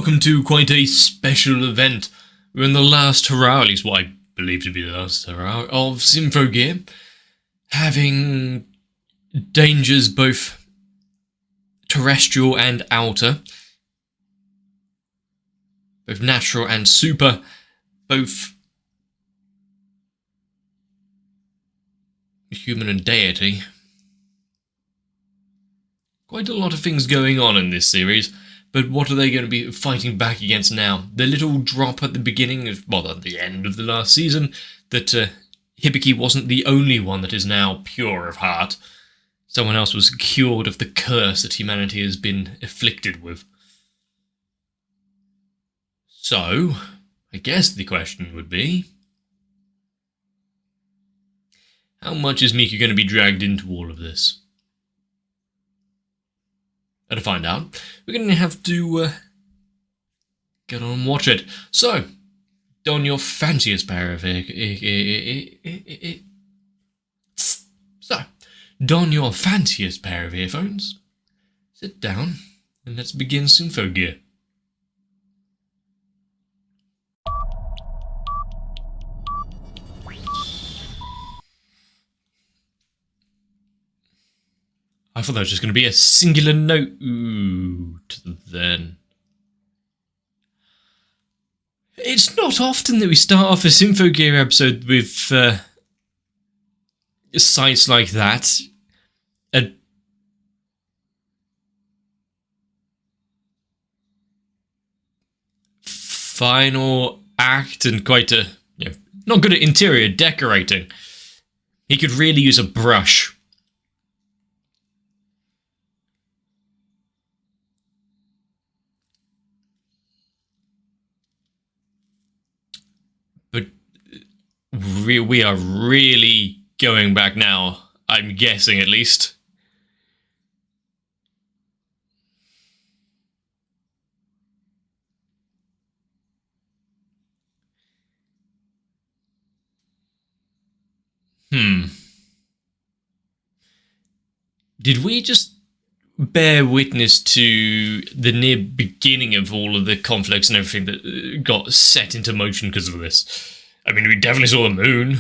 welcome to quite a special event. We're in the last hurrah, at least what I believe to be the last hurrah, of Symphogear, having dangers both terrestrial and outer, both natural and super, both human and deity. Quite a lot of things going on in this series, but what are they going to be fighting back against now? The little drop at the beginning, well, at the end of the last season, that Hibiki wasn't the only one that is now pure of heart. Someone else was cured of the curse that humanity has been afflicted with. So, I guess the question would be, how much is Mika going to be dragged into all of this? And to find out, we're going to have to get on and watch it. So, don your fanciest pair of don your fanciest pair of earphones, sit down, and let's begin Symphogear. I thought that was just going to be a singular note. Then. It's not often that we start off a Symphogear episode with sites like that. A final act and quite a... not good at interior decorating. He could really use a brush. We are really going back now, I'm guessing at least. Did we just bear witness to the near beginning of all of the conflicts and everything that got set into motion because of this? I mean, we definitely saw the moon.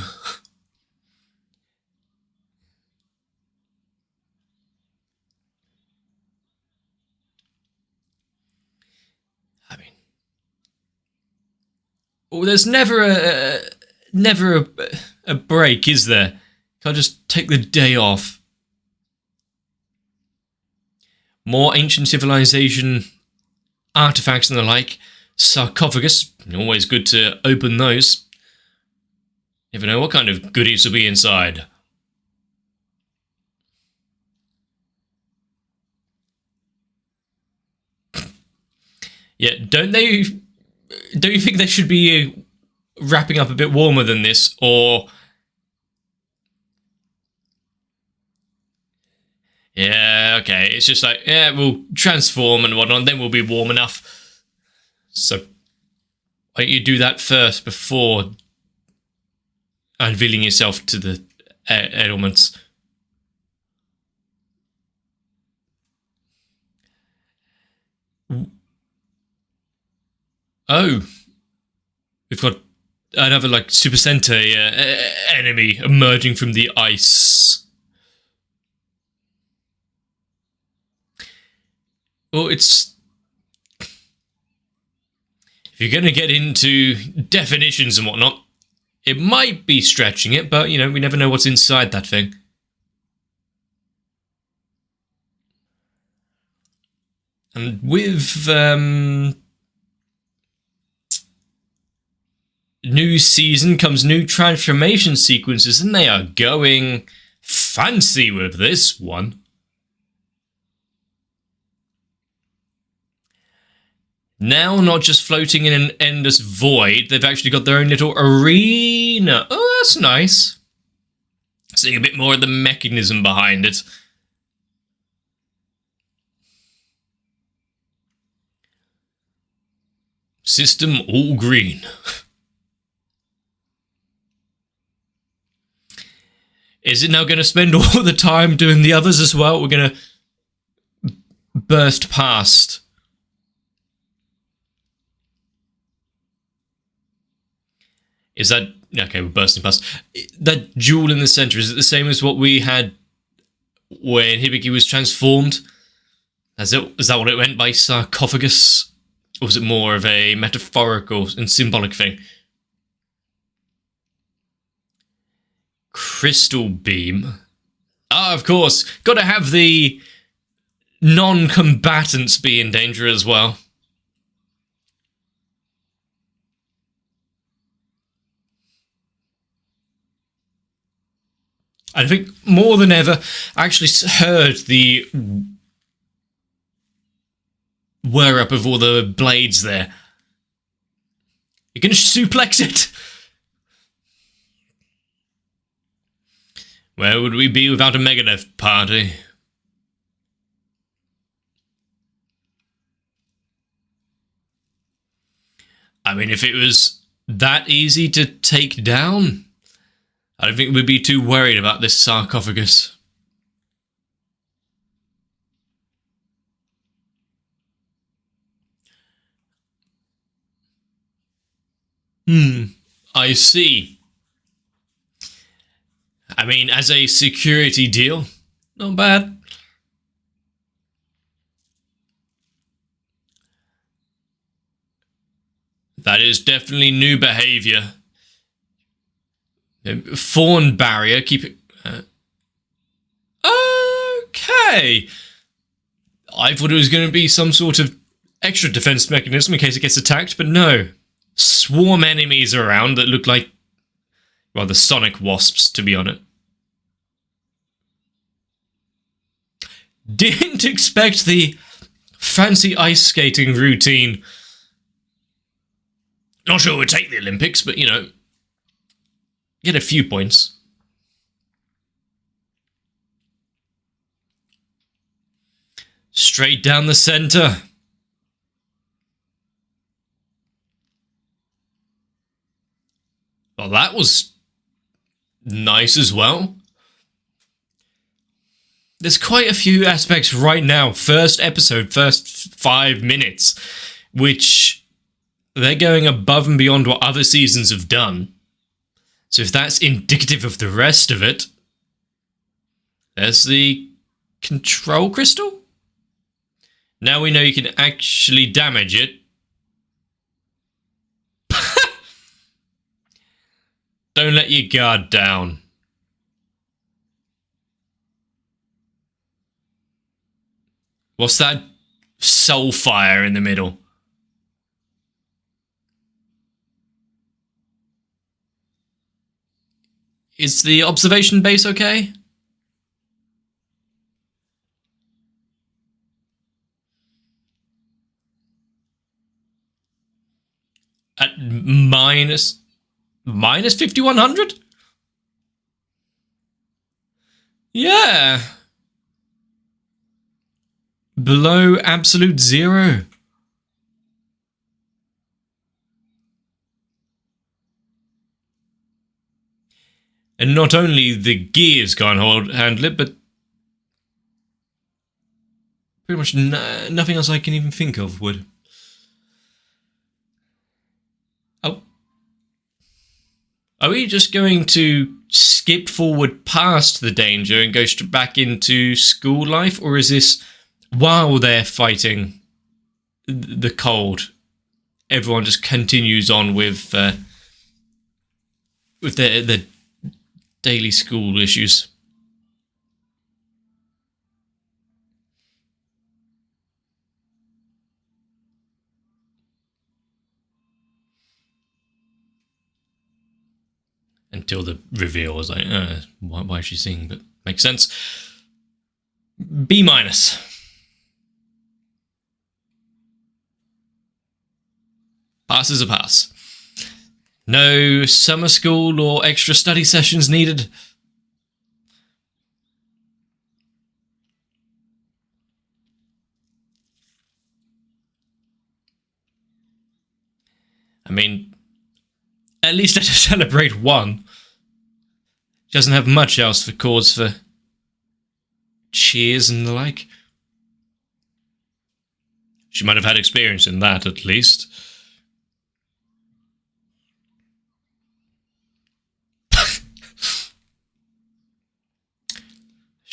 I mean, there's never a break, is there? Can't just take the day off. More ancient civilization artifacts and the like. Sarcophagus, always good to open those. Never know what kind of goodies will be inside. Yeah, don't you think they should be wrapping up a bit warmer than this, or... Yeah, okay, it's just like, yeah, we'll transform and whatnot, then we'll be warm enough. So, why don't you do that first before unveiling yourself to the elements? Oh, we've got another like Super Sentai enemy emerging from the ice. Well, it's... if you're going to get into definitions and whatnot, it might be stretching it, but, you know, we never know what's inside that thing. And with new season comes new transformation sequences, and they are going fancy with this one. Now, not just floating in an endless void, they've actually got their own little arena. Oh, that's nice. Seeing a bit more of the mechanism behind it. System all green. Is it now going to spend all the time doing the others as well? We're going to burst past Is that... Okay, we're bursting past. That jewel in the center, is it the same as what we had when Hibiki was transformed? Is that what it meant by sarcophagus? Or was it more of a metaphorical and symbolic thing? Crystal beam. Ah, of course. Gotta have the non-combatants be in danger as well. I think more than ever, I actually heard the whir up of all the blades there. You're gonna suplex it? Where would we be without a Megadeth party? I mean, if it was that easy to take down, I don't think we'd be too worried about this sarcophagus. I see. I mean, as a security deal, not bad. That is definitely new behavior. Fawn barrier, keep it... okay. I thought it was going to be some sort of extra defense mechanism in case it gets attacked, but no. Swarm enemies around that look like, well, the sonic wasps, to be honest. Didn't expect the fancy ice skating routine. Not sure it would take the Olympics, but, you know, get a few points. Straight down the center. Well, that was nice as well. There's quite a few aspects right now, first episode, first 5 minutes, which they're going above and beyond what other seasons have done. So if that's indicative of the rest of it, there's the control crystal. Now we know you can actually damage it. Don't let your guard down. What's that soul fire in the middle? Is the observation base okay? At minus 5100? Yeah. Below absolute zero. And not only the gears can't handle it, but pretty much nothing else I can even think of would. Oh. Are we just going to skip forward past the danger and go back into school life? Or is this while they're fighting the cold, everyone just continues on with their daily school issues? Until the reveal was like, why is she singing? But makes sense. B-. Pass is a pass. No summer school or extra study sessions needed. I mean, at least let her celebrate one. She doesn't have much else for cause for cheers and the like. She might have had experience in that, at least.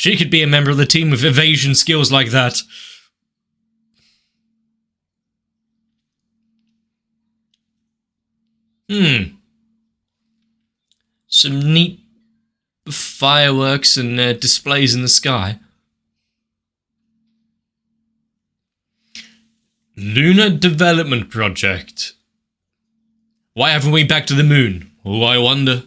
She could be a member of the team with evasion skills like that. Some neat fireworks and displays in the sky. Lunar Development Project. Why haven't we back to the moon? Oh, I wonder.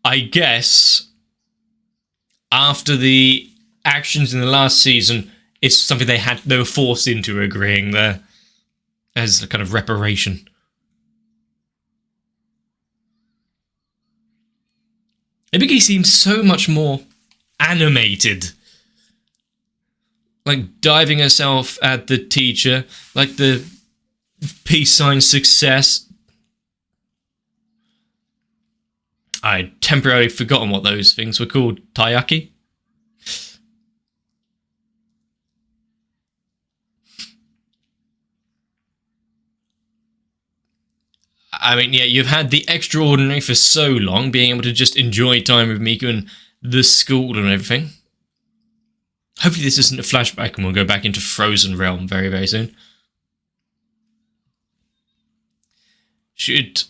I guess after the actions in the last season, it's something they were forced into agreeing there as a kind of reparation. Ibiki seems so much more animated. Like diving herself at the teacher, like the peace sign success. I'd temporarily forgotten what those things were called. Taiyaki? I mean, yeah, you've had the extraordinary for so long, being able to just enjoy time with Miku and the school and everything. Hopefully this isn't a flashback and we'll go back into Frozen Realm very, very soon. Should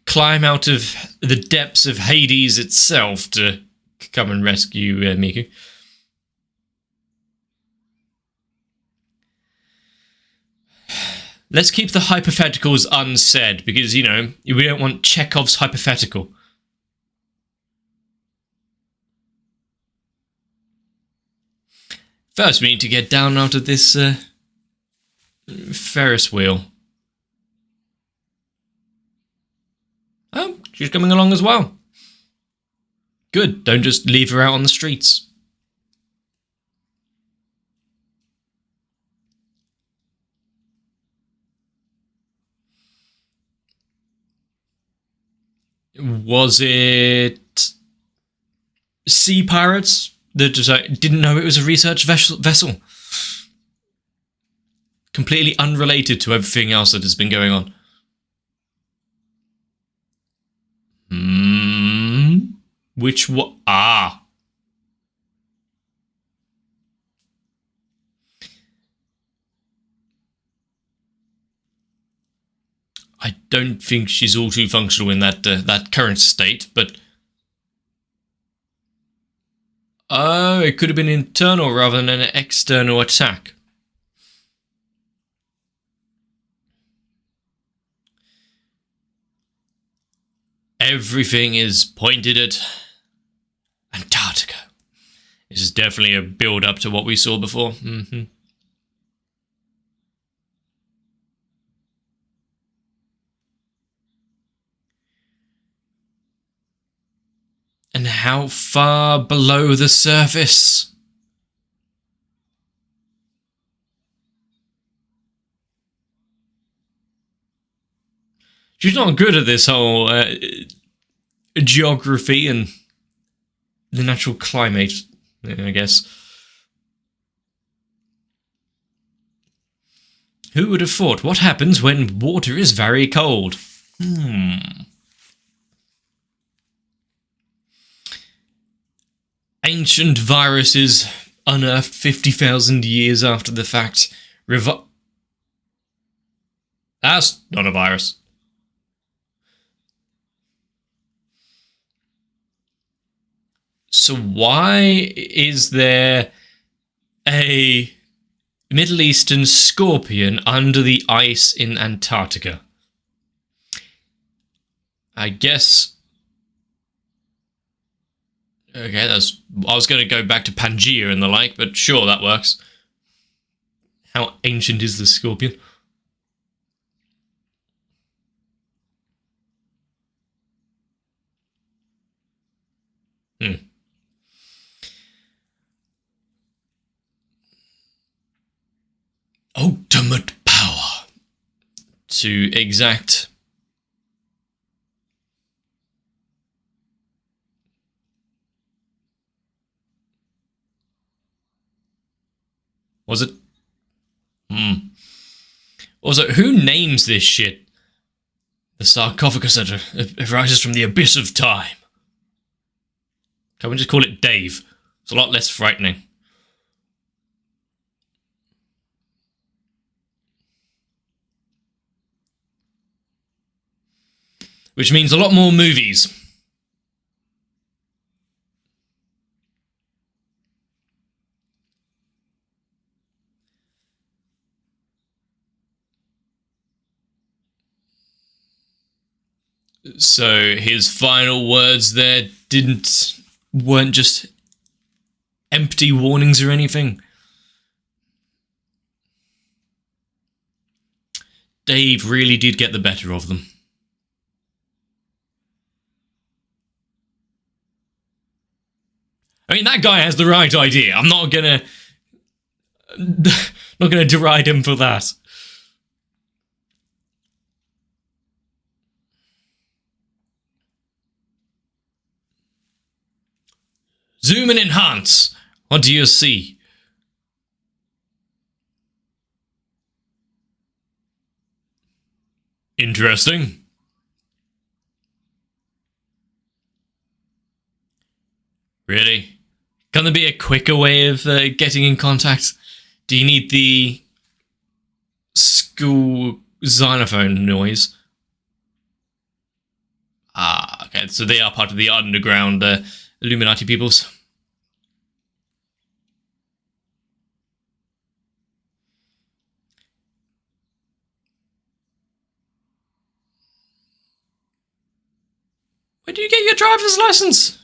climb out of the depths of Hades itself to come and rescue Miku. Let's keep the hypotheticals unsaid, because, you know, we don't want Chekhov's hypothetical. First, we need to get down out of this Ferris wheel. Oh, she's coming along as well. Good, don't just leave her out on the streets. Was it sea pirates that just didn't know it was a research vessel? Completely unrelated to everything else that has been going on. Which what? Ah. I don't think she's all too functional in that current state, but oh, it could have been internal rather than an external attack. Everything is pointed at Antarctica. This is definitely a build-up to what we saw before. And how far below the surface? She's not good at this whole geography and the natural climate, I guess. Who would have thought? What happens when water is very cold? Ancient viruses unearthed 50,000 years after the fact. That's not a virus. So why is there a Middle Eastern scorpion under the ice in Antarctica? I guess... Okay, I was going to go back to Pangaea and the like, but sure, that works. How ancient is the scorpion? Ultimate power to exact. Was it? Also, who names this shit? The sarcophagus that arises from the abyss of time. Can we just call it Dave? It's a lot less frightening. Which means a lot more movies. So his final words there weren't just empty warnings or anything. Dave really did get the better of them. I mean, that guy has the right idea. I'm not gonna deride him for that. Zoom and enhance. What do you see? Interesting. Really? Can there be a quicker way of getting in contact? Do you need the school xylophone noise? Ah, okay. So they are part of the underground Illuminati peoples. Where do you get your driver's license?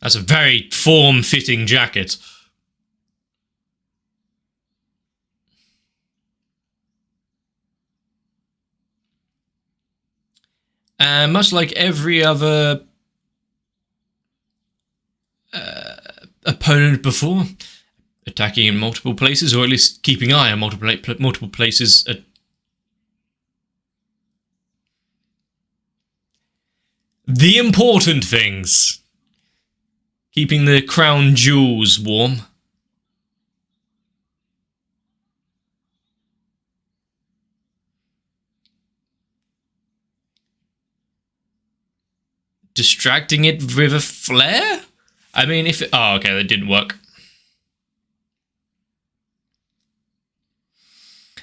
That's a very form-fitting jacket. And much like every other opponent before, attacking in multiple places, or at least keeping eye on multiple places. The important things. Keeping the crown jewels warm. Distracting it with a flare? I mean, if it... Oh, okay, that didn't work.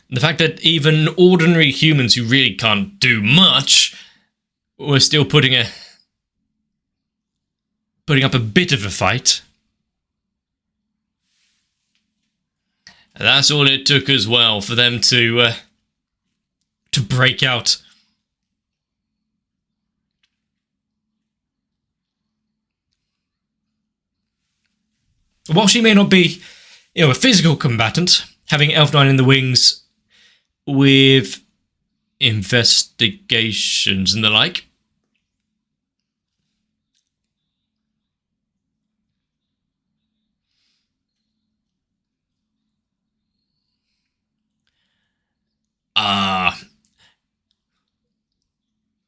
The fact that even ordinary humans who really can't do much were still putting up a bit of a fight. And that's all it took as well for them to break out. While she may not be, a physical combatant, having Elf9 in the wings with investigations and the like.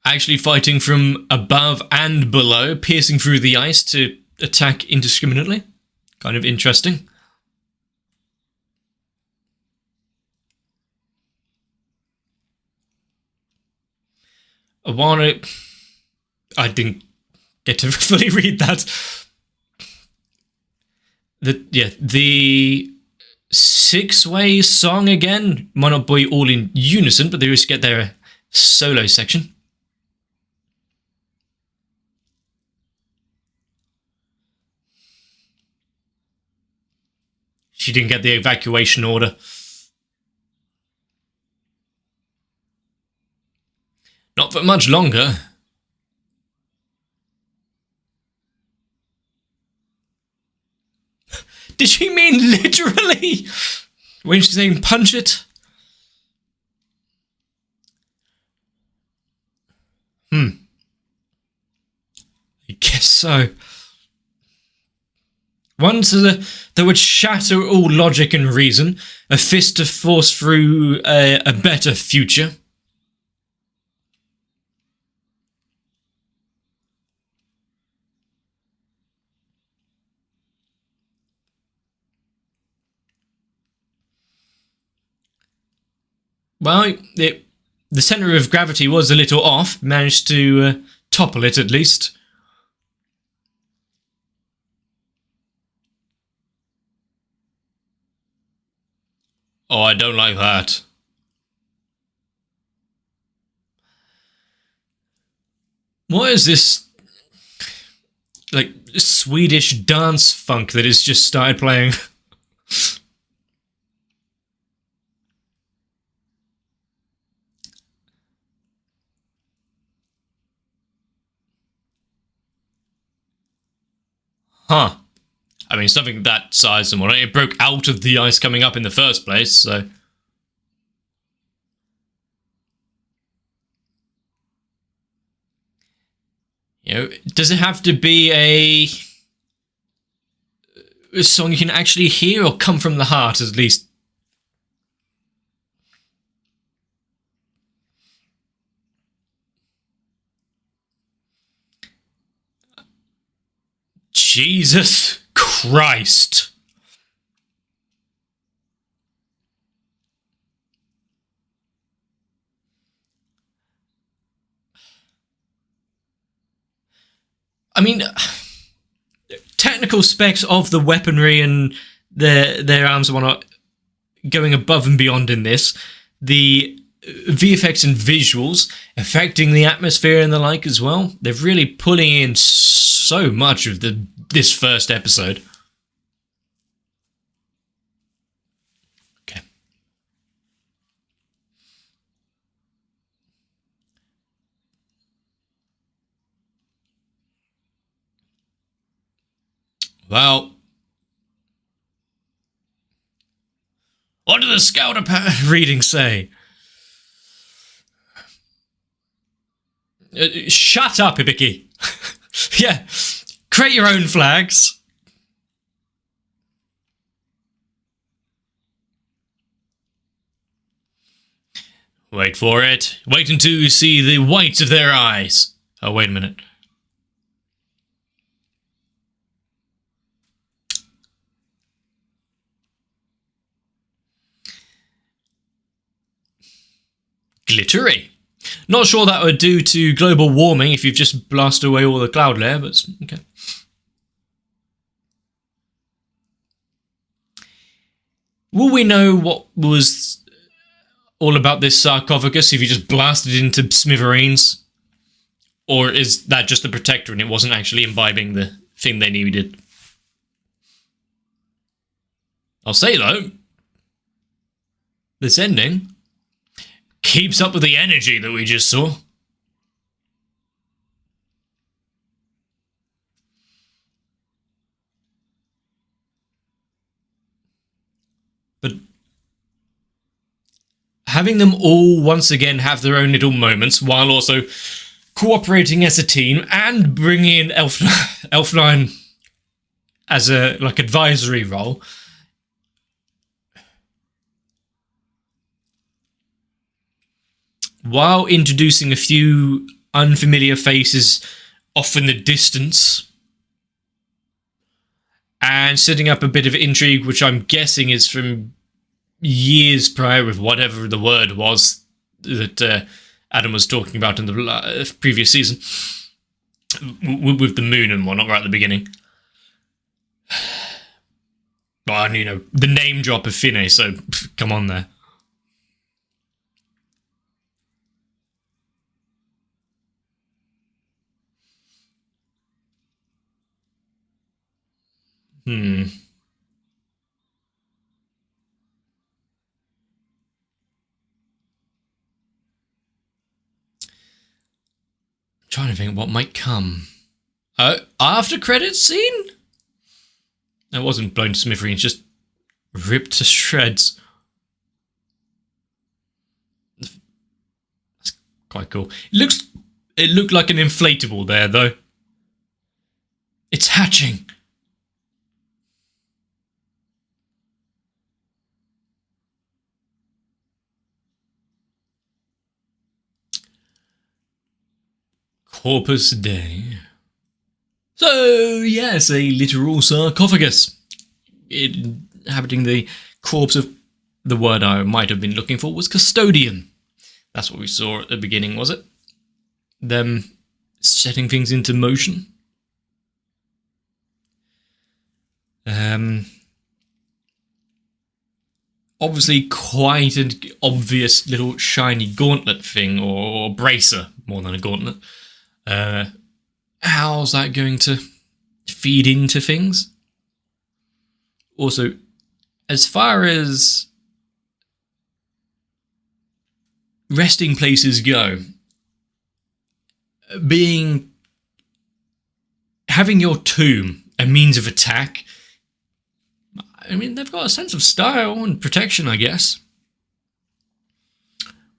Actually fighting from above and below, piercing through the ice to attack indiscriminately. Kind of interesting. I didn't get to fully read that. The six-way song again might not be all in unison, but they just get their solo section. She didn't get the evacuation order. Not for much longer. Did she mean literally? When she's saying punch it? I guess so. Once that would shatter all logic and reason, a fist to force through a better future. Well, the centre of gravity was a little off. Managed to topple it at least. Oh, I don't like that. What is this, like, Swedish dance funk that has just started playing? Huh. I mean, something that size and whatnot, it broke out of the ice coming up in the first place, so... You know, does it have to be a song you can actually hear or come from the heart, at least? Jesus Christ. I mean, technical specs of the weaponry and their arms and whatnot going above and beyond in this. The VFX and visuals affecting the atmosphere and the like as well. They're really pulling in so much of this first episode. Okay. Well, what do the scout readings say? Shut up, Ibiki. Yeah, create your own flags. Wait for it. Wait until you see the whites of their eyes. Oh, wait a minute. Glittery. Not sure that would do to global warming if you've just blasted away all the cloud layer, but okay. Will we know what was all about this sarcophagus if you just blasted it into smithereens? Or is that just the protector and it wasn't actually imbibing the thing they needed? I'll say though, this ending keeps up with the energy that we just saw. But having them all once again have their own little moments while also cooperating as a team and bringing in Elf9 as a advisory role. While introducing a few unfamiliar faces off in the distance and setting up a bit of intrigue, which I'm guessing is from years prior with whatever the word was that Adam was talking about in the previous season with the moon and whatnot right at the beginning. Well, you know, the name drop of Finne, so come on there. Trying to think what might come. After credits scene? That wasn't blown to smithereens, just ripped to shreds. That's quite cool. It looked like an inflatable there, though. It's hatching. Corpus Day. So, yes, a literal sarcophagus inhabiting the corpse of the word I might have been looking for was custodian. That's what we saw at the beginning, was it? Them setting things into motion. Obviously quite an obvious little shiny gauntlet thing, or bracer, more than a gauntlet. How's that going to feed into things? Also, as far as resting places go, having your tomb a means of attack, I mean, they've got a sense of style and protection, I guess.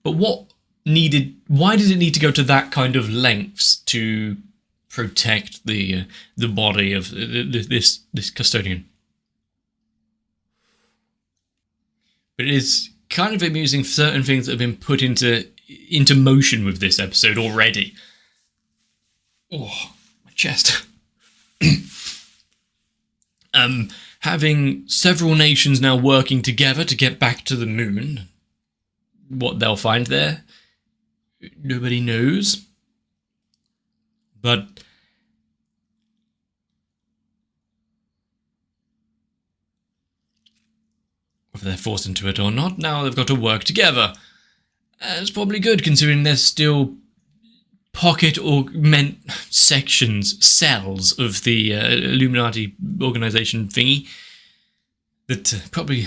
But why did it need to go to that kind of lengths to protect the body of this custodian? But it is kind of amusing certain things that have been put into motion with this episode already. Oh, my chest. Having several nations now working together to get back to the moon. What they'll find there, nobody knows. But whether they're forced into it or not, now they've got to work together. It's probably good, considering there's still pocket augment sections, cells of the Illuminati organization thingy that probably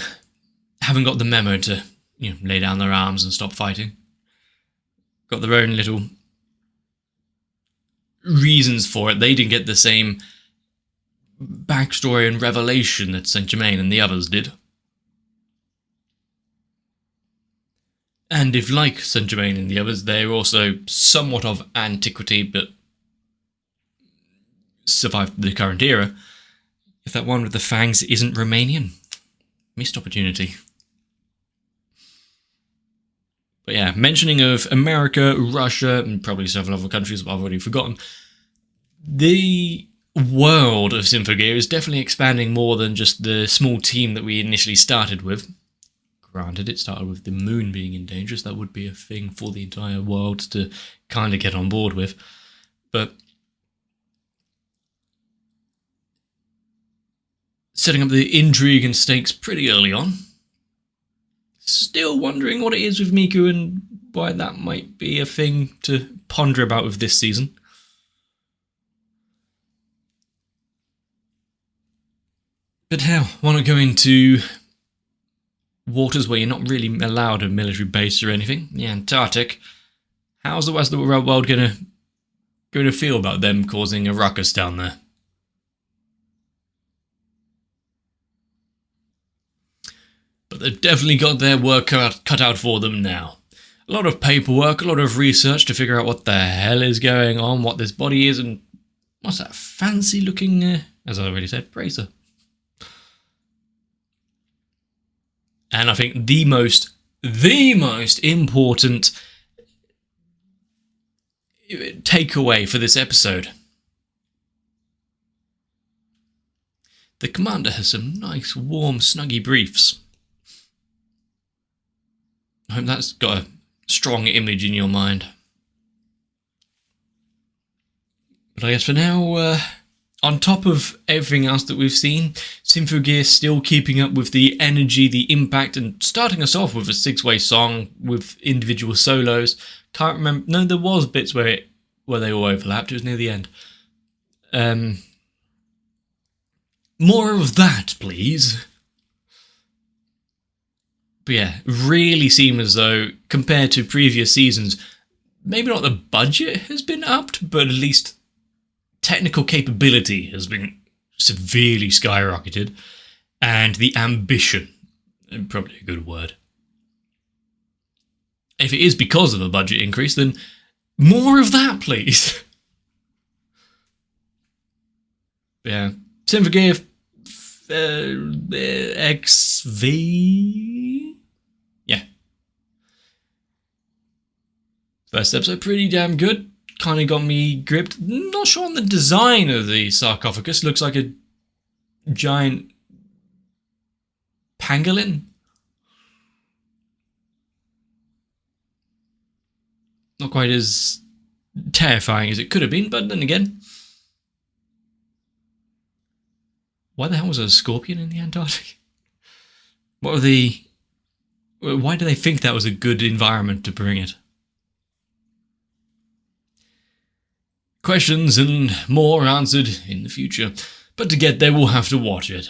haven't got the memo to, lay down their arms and stop fighting. Got their own little reasons for it. They didn't get the same backstory and revelation that Saint Germain and the others did. And if, like Saint Germain and the others, they're also somewhat of antiquity, but survived the current era, if that one with the fangs isn't Romanian, missed opportunity. But yeah, mentioning of America, Russia, and probably several other countries I've already forgotten, the world of Symphogear is definitely expanding more than just the small team that we initially started with. Granted, it started with the moon being in danger, so that would be a thing for the entire world to kind of get on board with. But setting up the intrigue and stakes pretty early on. Still wondering what it is with Miku and why that might be a thing to ponder about with this season. But hell, why not go into waters where you're not really allowed a military base or anything? The Antarctic. How's the rest of the world going to feel about them causing a ruckus down there? But they've definitely got their work cut out for them now. A lot of paperwork, a lot of research to figure out what the hell is going on, what this body is, and what's that fancy looking, as I already said, bracer. And I think the most important takeaway for this episode. The commander has some nice, warm, snuggy briefs. I hope that's got a strong image in your mind. But I guess for now, on top of everything else that we've seen, Symphogear still keeping up with the energy, the impact, and starting us off with a 6-way song with individual solos. Can't remember. No, there was bits where they all overlapped. It was near the end. More of that, please. But yeah, really seem as though, compared to previous seasons, maybe not the budget has been upped, but at least technical capability has been severely skyrocketed, and the ambition, probably a good word. If it is because of a budget increase, then more of that, please. Yeah, Symphogear XV? Yeah. First episode, pretty damn good. Kind of got me gripped. Not sure on the design of the sarcophagus. Looks like a giant pangolin. Not quite as terrifying as it could have been, but then again, why the hell was there a scorpion in the Antarctic? Why do they think that was a good environment to bring it? Questions and more answered in the future, but to get there we'll have to watch it.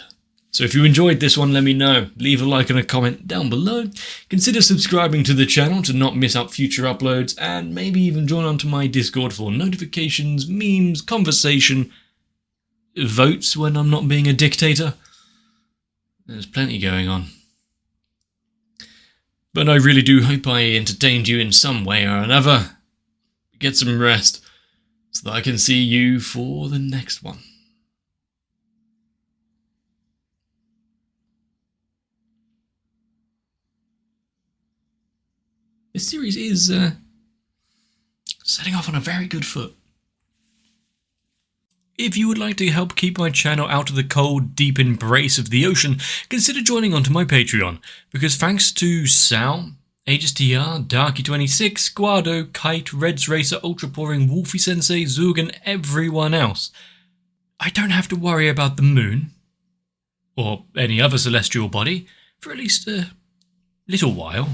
So if you enjoyed this one, let me know. Leave a like and a comment down below. Consider subscribing to the channel to not miss out future uploads, and maybe even join onto my Discord for notifications, memes, conversation, votes when I'm not being a dictator. There's plenty going on. But I really do hope I entertained you in some way or another. Get some rest, so that I can see you for the next one. This series is setting off on a very good foot. If you would like to help keep my channel out of the cold, deep embrace of the ocean, consider joining onto my Patreon, because thanks to Sal, HSTR, Darky26, Guado, Kite, Reds Racer, Ultra Pouring, Wolfie Sensei, Zug, and everyone else, I don't have to worry about the moon, or any other celestial body, for at least a little while.